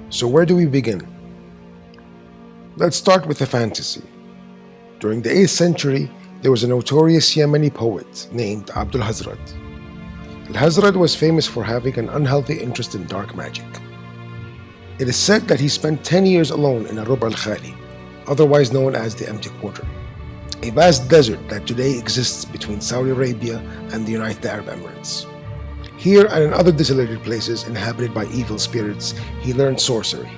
So where do we begin? Let's start with a fantasy. During the 8th century, there was a notorious Yemeni poet named Abdul Alhazred. Alhazred was famous for having an unhealthy interest in dark magic. It is said that he spent 10 years alone in Arub al-Khali, otherwise known as the Empty Quarter, a vast desert that today exists between Saudi Arabia and the United Arab Emirates. Here and in other desolated places inhabited by evil spirits, he learned sorcery.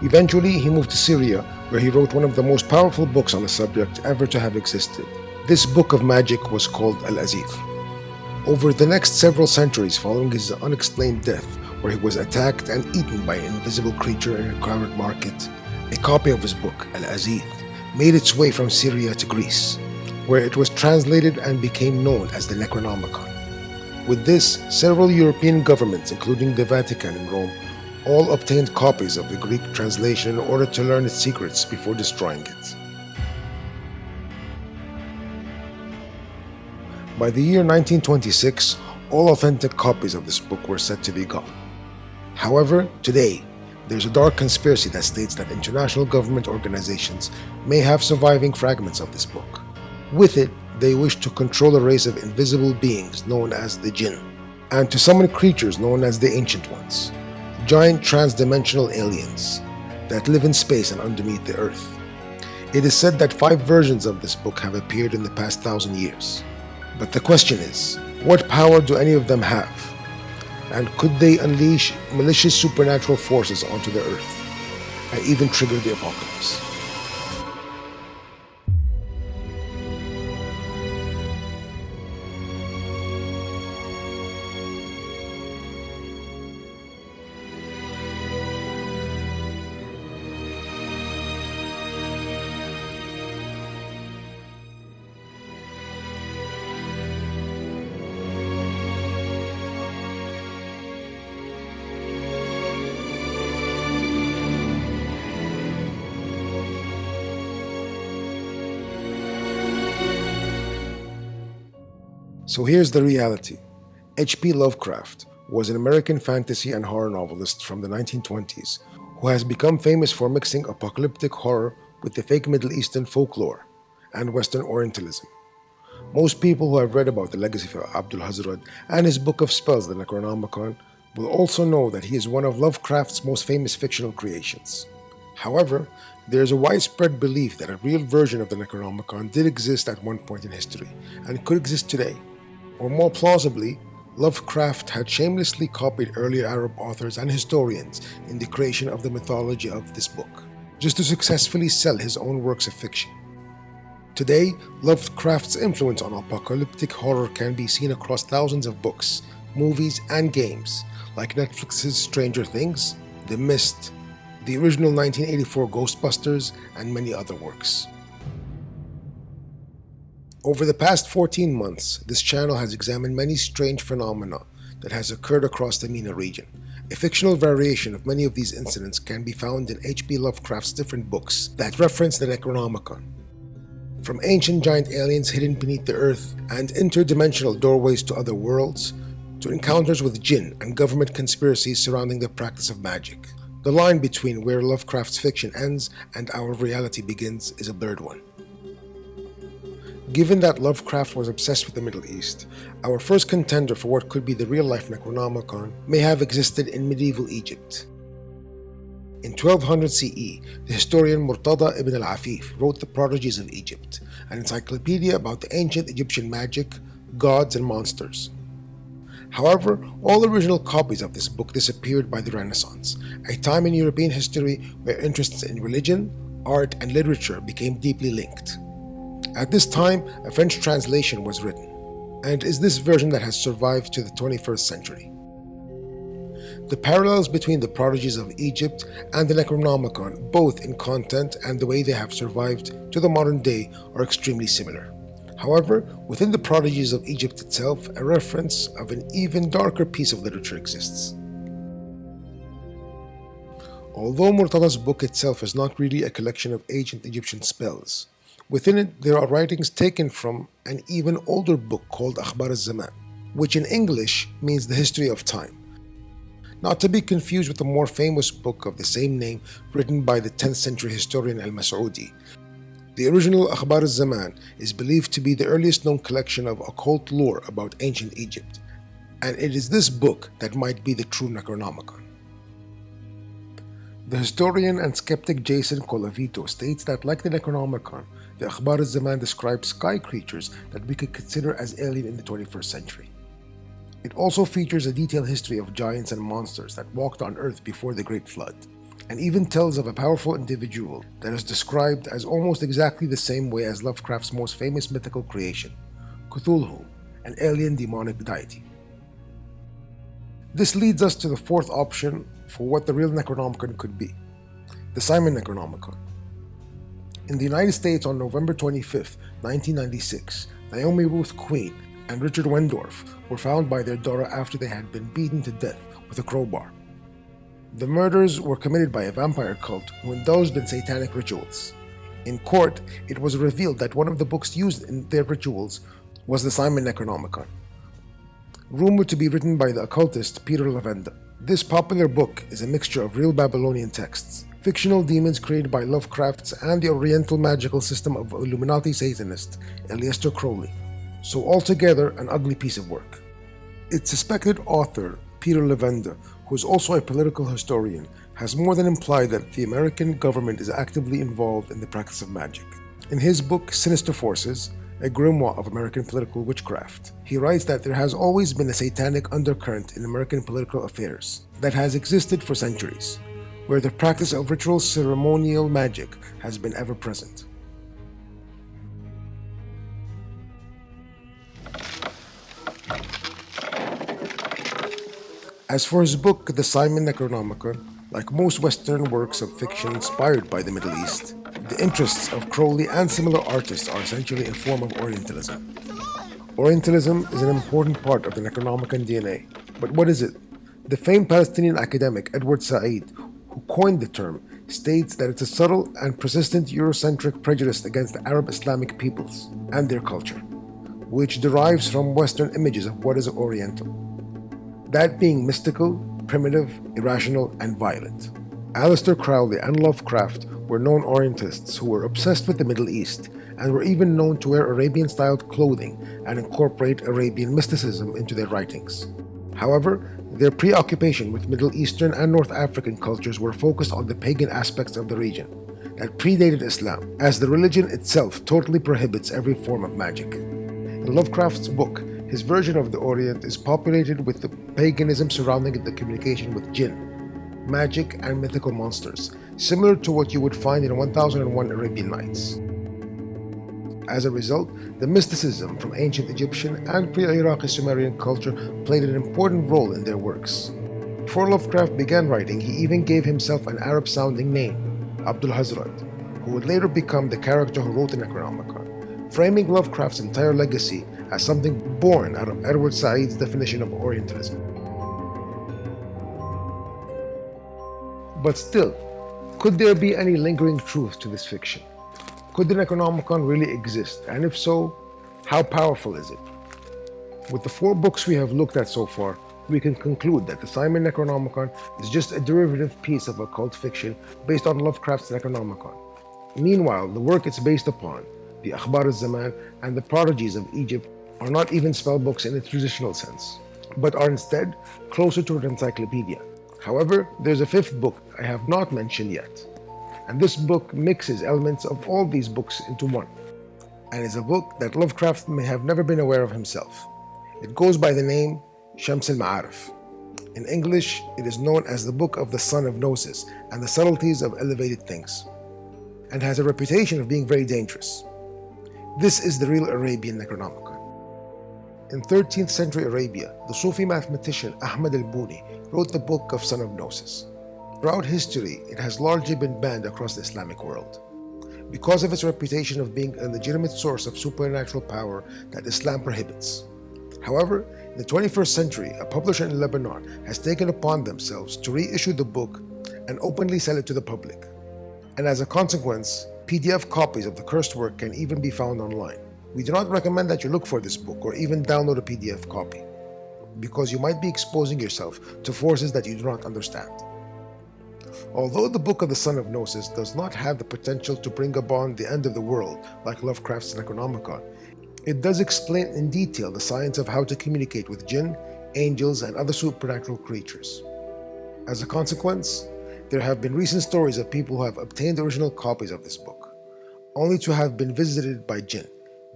Eventually, he moved to Syria, where he wrote one of the most powerful books on the subject ever to have existed. This book of magic was called Azeeth. Over the next several centuries following his unexplained death, where he was attacked and eaten by an invisible creature in a crowded market, a copy of his book, Azeeth, made its way from Syria to Greece, where it was translated and became known as the Necronomicon. With this, several European governments, including the Vatican and Rome, all obtained copies of the Greek translation in order to learn its secrets before destroying it. By the year 1926, all authentic copies of this book were said to be gone. However, today, there's a dark conspiracy that states that international government organizations may have surviving fragments of this book. With it, they wish to control a race of invisible beings known as the Jinn, and to summon creatures known as the Ancient Ones, giant trans-dimensional aliens that live in space and underneath the Earth. It is said that 5 versions of this book have appeared in the past 1,000 years. But the question is, what power do any of them have? And could they unleash malicious supernatural forces onto the Earth, and even trigger the apocalypse? So here's the reality. H.P. Lovecraft was an American fantasy and horror novelist from the 1920s who has become famous for mixing apocalyptic horror with the fake Middle Eastern folklore and Western Orientalism. Most people who have read about the legacy of Abdul Alhazred and his book of spells, the Necronomicon, will also know that he is one of Lovecraft's most famous fictional creations. However, there is a widespread belief that a real version of the Necronomicon did exist at one point in history and could exist today. Or more plausibly, Lovecraft had shamelessly copied earlier Arab authors and historians in the creation of the mythology of this book, just to successfully sell his own works of fiction. Today, Lovecraft's influence on apocalyptic horror can be seen across thousands of books, movies, and games, like Netflix's Stranger Things, The Mist, the original 1984 Ghostbusters, and many other works. Over the past 14 months, this channel has examined many strange phenomena that has occurred across the MENA region. A fictional variation of many of these incidents can be found in H.P. Lovecraft's different books that reference the Necronomicon. From ancient giant aliens hidden beneath the earth and interdimensional doorways to other worlds, to encounters with jinn and government conspiracies surrounding the practice of magic. The line between where Lovecraft's fiction ends and our reality begins is a blurred one. Given that Lovecraft was obsessed with the Middle East, our first contender for what could be the real-life Necronomicon may have existed in medieval Egypt. In 1200 CE, the historian Murtada ibn al-Afif wrote The Prodigies of Egypt, an encyclopedia about the ancient Egyptian magic, gods, and monsters. However, all original copies of this book disappeared by the Renaissance, a time in European history where interests in religion, art, and literature became deeply linked. At this time, a French translation was written, and is this version that has survived to the 21st century. The parallels between the Prodigies of Egypt and the Necronomicon, both in content and the way they have survived to the modern day, are extremely similar. However, within the Prodigies of Egypt itself, a reference of an even darker piece of literature exists. Although Murtada's book itself is not really a collection of ancient Egyptian spells, within it there are writings taken from an even older book called Akhbar al-Zaman, which in English means the history of time. not to be confused with the more famous book of the same name written by the 10th century historian al-Mas'udi. The original Akhbar al-Zaman is believed to be the earliest known collection of occult lore about ancient Egypt, and it is this book that might be the true Necronomicon. The historian and skeptic Jason Colavito states that, like the Necronomicon, the Akhbar al-Zaman describes sky creatures that we could consider as alien in the 21st century. It also features a detailed history of giants and monsters that walked on Earth before the Great Flood, and even tells of a powerful individual that is described as almost exactly the same way as Lovecraft's most famous mythical creation, Cthulhu, an alien demonic deity. This leads us to the fourth option for what the real Necronomicon could be, the Simon Necronomicon. In the United States on November 25, 1996, Naomi Ruth Queen and Richard Wendorf were found by their daughter after they had been beaten to death with a crowbar. The murders were committed by a vampire cult who indulged in satanic rituals. In court, it was revealed that one of the books used in their rituals was the Simon Necronomicon, rumored to be written by the occultist Peter Levenda. This popular book is a mixture of real Babylonian texts, fictional demons created by Lovecraft's, and the Oriental magical system of Illuminati Satanist Aleister Crowley, so altogether an ugly piece of work. Its suspected author, Peter Levenda, who is also a political historian, has more than implied that the American government is actively involved in the practice of magic. In his book Sinister Forces, a grimoire of American political witchcraft, he writes that there has always been a satanic undercurrent in American political affairs that has existed for centuries, where the practice of ritual ceremonial magic has been ever present. As for his book, The Simon Necronomicon, like most Western works of fiction inspired by the Middle East, the interests of Crowley and similar artists are essentially a form of Orientalism. Orientalism is an important part of the Necronomicon DNA, but what is it? The famed Palestinian academic Edward Said, who coined the term, states that it's a subtle and persistent Eurocentric prejudice against the Arab Islamic peoples and their culture, which derives from Western images of what is Oriental, that being mystical, primitive, irrational, and violent. Aleister Crowley and Lovecraft were known Orientalists who were obsessed with the Middle East and were even known to wear Arabian-styled clothing and incorporate Arabian mysticism into their writings. However, their preoccupation with Middle Eastern and North African cultures were focused on the pagan aspects of the region that predated Islam, as the religion itself totally prohibits every form of magic. In Lovecraft's book, his version of the Orient is populated with the paganism surrounding the communication with jinn, magic, and mythical monsters, similar to what you would find in 1001 Arabian Nights. As a result, the mysticism from ancient Egyptian and pre-Iraqi Sumerian culture played an important role in their works. Before Lovecraft began writing, he even gave himself an Arab-sounding name, Abdul Alhazred, who would later become the character who wrote the Necronomicon, framing Lovecraft's entire legacy as something born out of Edward Said's definition of Orientalism. But still, could there be any lingering truth to this fiction? Could the Necronomicon really exist? And if so, how powerful is it? With the 4 books we have looked at so far, we can conclude that the Simon Necronomicon is just a derivative piece of occult fiction based on Lovecraft's Necronomicon. Meanwhile, the work it's based upon, the Akhbar al-Zaman and the Prodigies of Egypt, are not even spell books in the traditional sense, but are instead closer to an encyclopedia. However, there's a 5th book I have not mentioned yet, and this book mixes elements of all these books into one, and is a book that Lovecraft may have never been aware of himself. It goes by the name Shams al-Ma'arif. In English, it is known as the Book of the Sun of Gnosis and the Subtleties of Elevated Things, and has a reputation of being very dangerous. This is the real Arabian Necronomicon. In 13th century Arabia, the Sufi mathematician Ahmad al-Buni wrote the Book of Sun of Gnosis. Throughout history, it has largely been banned across the Islamic world because of its reputation of being a legitimate source of supernatural power that Islam prohibits. However, in the 21st century, a publisher in Lebanon has taken upon themselves to reissue the book and openly sell it to the public. And as a consequence, PDF copies of the cursed work can even be found online. We do not recommend that you look for this book or even download a PDF copy. because you might be exposing yourself to forces that you do not understand. Although the Book of the Son of Gnosis does not have the potential to bring upon the end of the world like Lovecraft's Necronomicon, it does explain in detail the science of how to communicate with jinn, angels, and other supernatural creatures. As a consequence, there have been recent stories of people who have obtained original copies of this book, only to have been visited by jinn,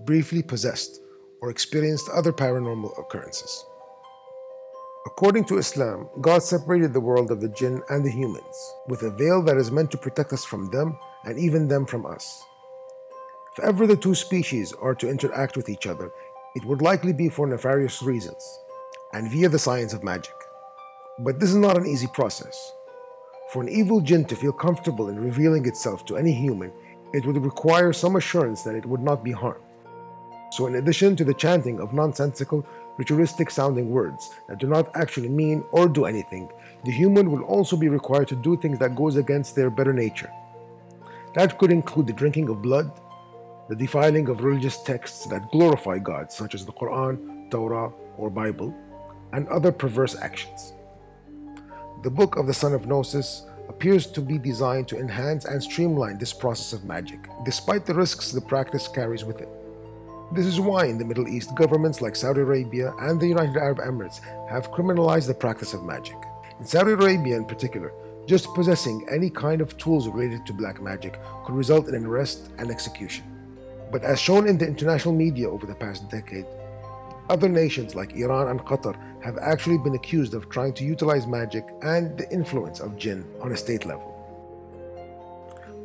briefly possessed, or experienced other paranormal occurrences. According to Islam, God separated the world of the jinn and the humans with a veil that is meant to protect us from them and even them from us. If ever the two species are to interact with each other, it would likely be for nefarious reasons and via the science of magic. But this is not an easy process. For an evil jinn to feel comfortable in revealing itself to any human, it would require some assurance that it would not be harmed. So in addition to the chanting of nonsensical, ritualistic sounding words that do not actually mean or do anything, the human will also be required to do things that goes against their better nature. That could include the drinking of blood, the defiling of religious texts that glorify God, such as the Quran, Torah, or Bible, and other perverse actions. The Book of the Son of Gnosis appears to be designed to enhance and streamline this process of magic, despite the risks the practice carries with it. This is why in the Middle East, governments like Saudi Arabia and the United Arab Emirates have criminalized the practice of magic. In Saudi Arabia in particular, just possessing any kind of tools related to black magic could result in an arrest and execution. But as shown in the international media over the past decade, other nations like Iran and Qatar have actually been accused of trying to utilize magic and the influence of jinn on a state level.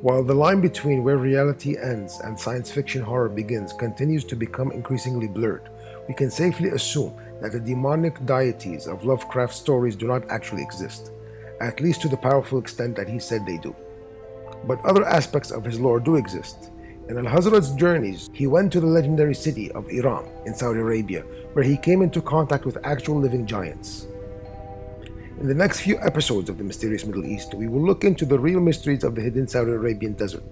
While the line between where reality ends and science fiction horror begins continues to become increasingly blurred, we can safely assume that the demonic deities of Lovecraft's stories do not actually exist, at least to the powerful extent that he said they do. But other aspects of his lore do exist. In Alhazred's journeys, he went to the legendary city of Iram in Saudi Arabia, where he came into contact with actual living giants. In the next few episodes of the Mysterious Middle East, we will look into the real mysteries of the hidden Saudi Arabian desert,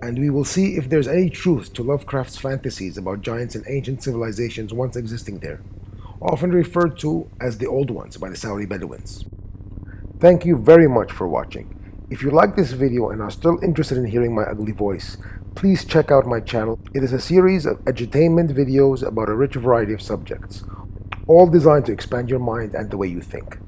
and we will see if there's any truth to Lovecraft's fantasies about giants and ancient civilizations once existing there, often referred to as the Old Ones by the Saudi Bedouins. Thank you very much for watching. If you like this video and are still interested in hearing my ugly voice, please check out my channel. It is a series of edutainment videos about a rich variety of subjects, all designed to expand your mind and the way you think.